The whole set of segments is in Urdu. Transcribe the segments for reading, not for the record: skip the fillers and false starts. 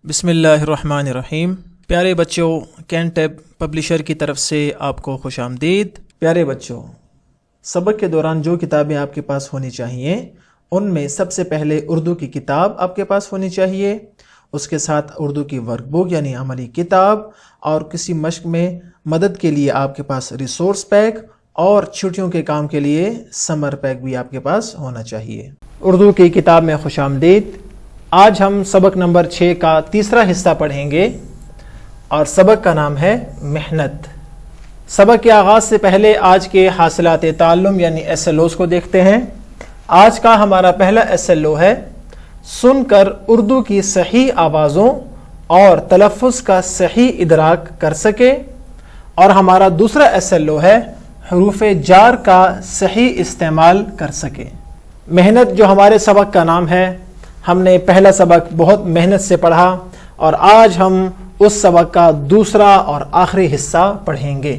بسم اللہ الرحمن الرحیم۔ پیارے بچوں، کینٹیب پبلشر کی طرف سے آپ کو خوش آمدید۔ پیارے بچوں، سبق کے دوران جو کتابیں آپ کے پاس ہونی چاہیے ان میں سب سے پہلے اردو کی کتاب آپ کے پاس ہونی چاہیے، اس کے ساتھ اردو کی ورک بک یعنی عملی کتاب، اور کسی مشق میں مدد کے لیے آپ کے پاس ریسورس پیک، اور چھٹیوں کے کام کے لیے سمر پیک بھی آپ کے پاس ہونا چاہیے۔ اردو کی کتاب میں خوش آمدید۔ آج ہم سبق نمبر 6 کا تیسرا حصہ پڑھیں گے اور سبق کا نام ہے محنت۔ سبق کے آغاز سے پہلے آج کے حاصلات تعلم یعنی SLOs کو دیکھتے ہیں۔ آج کا ہمارا پہلا SLO ہے سن کر اردو کی صحیح آوازوں اور تلفظ کا صحیح ادراک کر سکے، اور ہمارا دوسرا SLO ہے حروف جار کا صحیح استعمال کر سکے۔ محنت جو ہمارے سبق کا نام ہے، ہم نے پہلا سبق بہت محنت سے پڑھا اور آج ہم اس سبق کا دوسرا اور آخری حصہ پڑھیں گے۔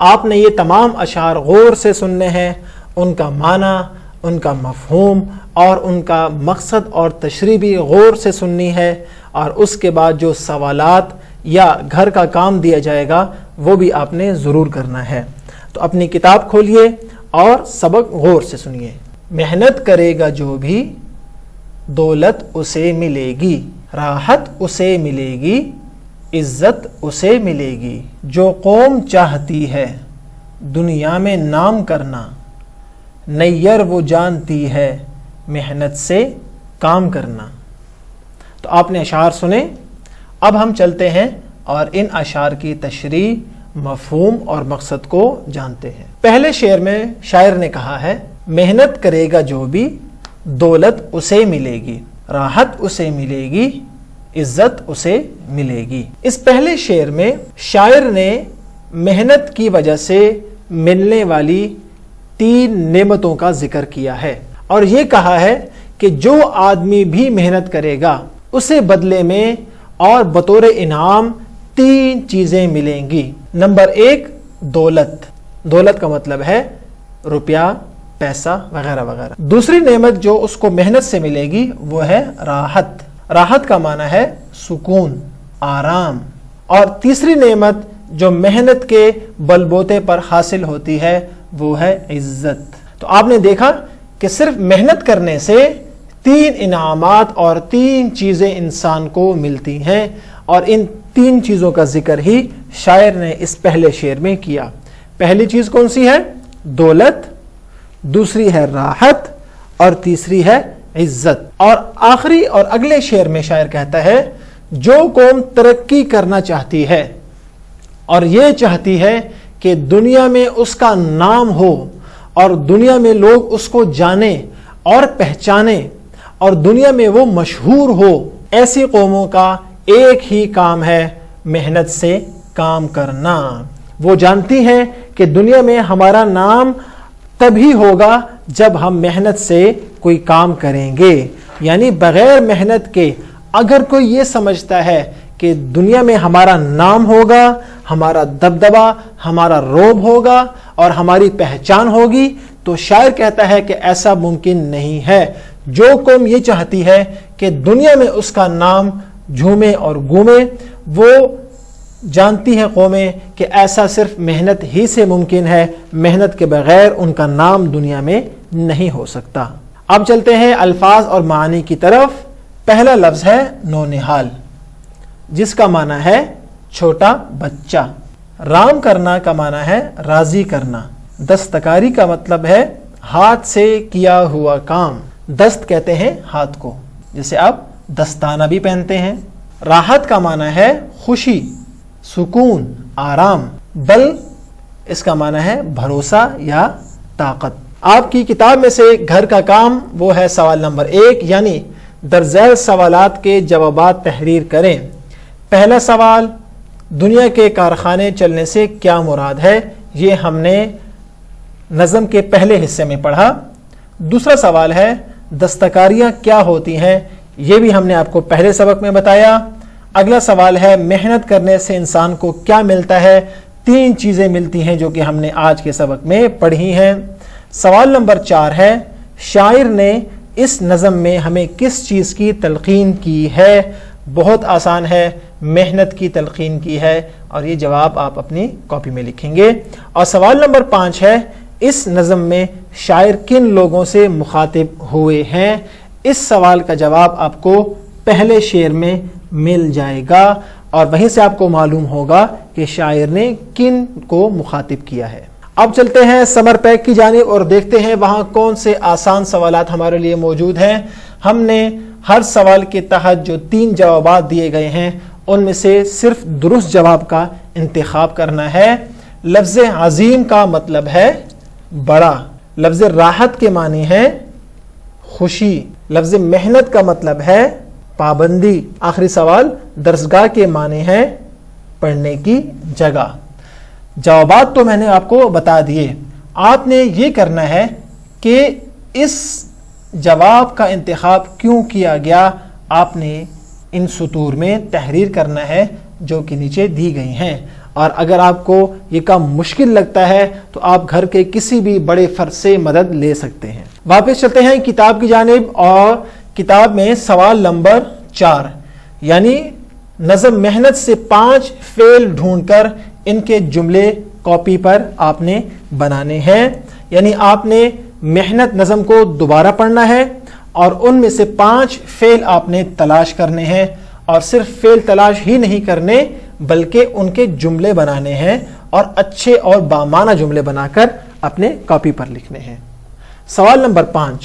آپ نے یہ تمام اشعار غور سے سننے ہیں، ان کا معنی، ان کا مفہوم اور ان کا مقصد اور تشریح بھی غور سے سننی ہے، اور اس کے بعد جو سوالات یا گھر کا کام دیا جائے گا وہ بھی آپ نے ضرور کرنا ہے۔ تو اپنی کتاب کھولیے اور سبق غور سے سنیے۔ محنت کرے گا جو بھی دولت اسے ملے گی، راحت اسے ملے گی، عزت اسے ملے گی۔ جو قوم چاہتی ہے دنیا میں نام کرنا، نیر وہ جانتی ہے محنت سے کام کرنا۔ تو آپ نے اشعار سنے، اب ہم چلتے ہیں اور ان اشعار کی تشریح، مفہوم اور مقصد کو جانتے ہیں۔ پہلے شعر میں شاعر نے کہا ہے محنت کرے گا جو بھی دولت اسے ملے گی، راحت اسے ملے گی، عزت اسے ملے گی۔ اس پہلے شعر میں شاعر نے محنت کی وجہ سے ملنے والی 3 نعمتوں کا ذکر کیا ہے، اور یہ کہا ہے کہ جو آدمی بھی محنت کرے گا اسے بدلے میں اور بطور انعام 3 چیزیں ملیں گی۔ نمبر 1 دولت۔ دولت کا مطلب ہے روپیہ، پیسہ وغیرہ وغیرہ۔ دوسری نعمت جو اس کو محنت سے ملے گی وہ ہے راحت۔ راحت کا معنی ہے سکون، آرام۔ اور تیسری نعمت جو محنت کے بل بوتے پر حاصل ہوتی ہے وہ ہے عزت۔ تو آپ نے دیکھا کہ صرف محنت کرنے سے 3 انعامات اور 3 چیزیں انسان کو ملتی ہیں، اور ان 3 چیزوں کا ذکر ہی شاعر نے اس پہلے شعر میں کیا۔ پہلی چیز کون سی ہے؟ دولت، دوسری ہے راحت، اور تیسری ہے عزت۔ اور آخری اور اگلے شعر میں شاعر کہتا ہے جو قوم ترقی کرنا چاہتی ہے اور یہ چاہتی ہے کہ دنیا میں اس کا نام ہو اور دنیا میں لوگ اس کو جانیں اور پہچانیں اور دنیا میں وہ مشہور ہو، ایسی قوموں کا ایک ہی کام ہے محنت سے کام کرنا۔ وہ جانتی ہیں کہ دنیا میں ہمارا نام تبھی ہوگا جب ہم محنت سے کوئی کام کریں گے، یعنی بغیر محنت کے اگر کوئی یہ سمجھتا ہے کہ دنیا میں ہمارا نام ہوگا، ہمارا دبدبہ، ہمارا رعب ہوگا اور ہماری پہچان ہوگی، تو شاعر کہتا ہے کہ ایسا ممکن نہیں ہے۔ جو قوم یہ چاہتی ہے کہ دنیا میں اس کا نام جھومے اور گومے، وہ جانتی ہیں قومیں کہ ایسا صرف محنت ہی سے ممکن ہے، محنت کے بغیر ان کا نام دنیا میں نہیں ہو سکتا۔ اب چلتے ہیں الفاظ اور معانی کی طرف۔ پہلا لفظ ہے نونہال، جس کا معنی ہے چھوٹا بچہ۔ رام کرنا کا معنی ہے راضی کرنا۔ دستکاری کا مطلب ہے ہاتھ سے کیا ہوا کام۔ دست کہتے ہیں ہاتھ کو، جسے آپ دستانہ بھی پہنتے ہیں۔ راحت کا معنی ہے خوشی، سکون، آرام۔ بل اس کا معنی ہے بھروسہ یا طاقت۔ آپ کی کتاب میں سے گھر کا کام وہ ہے سوال نمبر 1، یعنی درذیل سوالات کے جوابات تحریر کریں۔ پہلا سوال، دنیا کے کارخانے چلنے سے کیا مراد ہے؟ یہ ہم نے نظم کے پہلے حصے میں پڑھا۔ دوسرا سوال ہے دستکاریاں کیا ہوتی ہیں؟ یہ بھی ہم نے آپ کو پہلے سبق میں بتایا۔ اگلا سوال ہے محنت کرنے سے انسان کو کیا ملتا ہے؟ 3 چیزیں ملتی ہیں جو کہ ہم نے آج کے سبق میں پڑھی ہیں۔ سوال نمبر 4 ہے شاعر نے اس نظم میں ہمیں کس چیز کی تلقین کی ہے؟ بہت آسان ہے، محنت کی تلقین کی ہے، اور یہ جواب آپ اپنی کاپی میں لکھیں گے۔ اور سوال نمبر 5 ہے، اس نظم میں شاعر کن لوگوں سے مخاطب ہوئے ہیں؟ اس سوال کا جواب آپ کو پہلے شعر میں مل جائے گا، اور وہیں سے آپ کو معلوم ہوگا کہ شاعر نے کن کو مخاطب کیا ہے۔ اب چلتے ہیں سمر پیک کی جانب اور دیکھتے ہیں وہاں کون سے آسان سوالات ہمارے لیے موجود ہیں۔ ہم نے ہر سوال کے تحت جو 3 جوابات دیے گئے ہیں ان میں سے صرف درست جواب کا انتخاب کرنا ہے۔ لفظ عظیم کا مطلب ہے بڑا، لفظ راحت کے معنی ہے خوشی، لفظ محنت کا مطلب ہے پابندی، آخری سوال درسگاہ کے معنی ہے پڑھنے کی جگہ۔ جوابات تو میں نے آپ کو بتا دیے، آپ نے یہ کرنا ہے کہ اس جواب کا انتخاب کیوں کیا گیا آپ نے ان سطور میں تحریر کرنا ہے جو کہ نیچے دی گئی ہیں، اور اگر آپ کو یہ کام مشکل لگتا ہے تو آپ گھر کے کسی بھی بڑے فرد سے مدد لے سکتے ہیں۔ واپس چلتے ہیں کتاب کی جانب، اور کتاب میں سوال نمبر 4 یعنی نظم محنت سے 5 فعل ڈھونڈ کر ان کے جملے کاپی پر آپ نے بنانے ہیں، یعنی آپ نے محنت نظم کو دوبارہ پڑھنا ہے اور ان میں سے 5 فعل آپ نے تلاش کرنے ہیں، اور صرف فعل تلاش ہی نہیں کرنے بلکہ ان کے جملے بنانے ہیں، اور اچھے اور بامعنی جملے بنا کر اپنے کاپی پر لکھنے ہیں۔ سوال نمبر 5،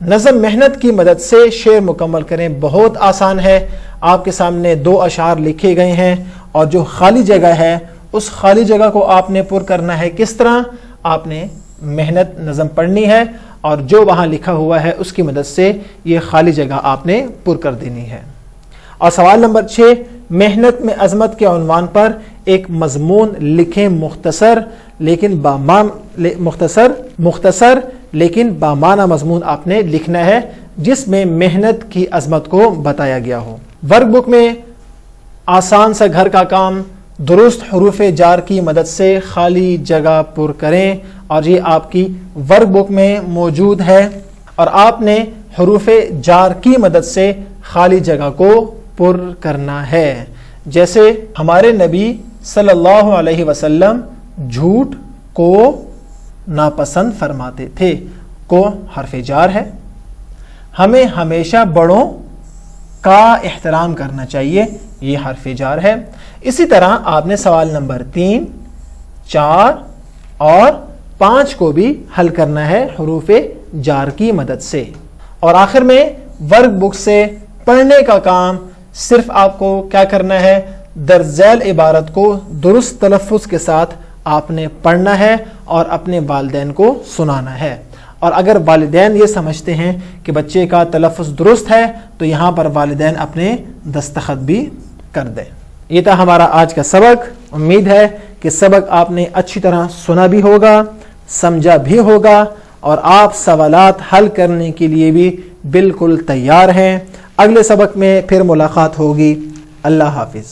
نظم محنت کی مدد سے شعر مکمل کریں۔ بہت آسان ہے، آپ کے سامنے 2 اشعار لکھے گئے ہیں، اور جو خالی جگہ ہے اس خالی جگہ کو آپ نے پر کرنا ہے۔ کس طرح؟ آپ نے محنت نظم پڑھنی ہے اور جو وہاں لکھا ہوا ہے اس کی مدد سے یہ خالی جگہ آپ نے پر کر دینی ہے۔ اور سوال نمبر 6، محنت میں عظمت کے عنوان پر ایک مضمون لکھیں، مختصر لیکن بامعنی مضمون آپ نے لکھنا ہے جس میں محنت کی عظمت کو بتایا گیا ہو۔ ورک بک میں آسان سا گھر کا کام درست حروف جار کی مدد سے خالی جگہ پر کریں، اور یہ آپ کی ورک بک میں موجود ہے، اور آپ نے حروف جار کی مدد سے خالی جگہ کو پر کرنا ہے۔ جیسے ہمارے نبی صلی اللہ علیہ وسلم جھوٹ کو ناپسند فرماتے تھے، کو حرف جار ہے، ہمیں ہمیشہ بڑوں کا احترام کرنا چاہیے، یہ حرف جار ہے۔ اسی طرح آپ نے سوال نمبر 3، 4 اور 5 کو بھی حل کرنا ہے حروف جار کی مدد سے۔ اور آخر میں ورک بک سے پڑھنے کا کام صرف آپ کو کیا کرنا ہے، درج ذیل عبارت کو درست تلفظ کے ساتھ آپ نے پڑھنا ہے اور اپنے والدین کو سنانا ہے، اور اگر والدین یہ سمجھتے ہیں کہ بچے کا تلفظ درست ہے تو یہاں پر والدین اپنے دستخط بھی کر دیں۔ یہ تھا ہمارا آج کا سبق۔ امید ہے کہ سبق آپ نے اچھی طرح سنا بھی ہوگا، سمجھا بھی ہوگا، اور آپ سوالات حل کرنے کے لیے بھی بالکل تیار ہیں۔ اگلے سبق میں پھر ملاقات ہوگی۔ اللہ حافظ۔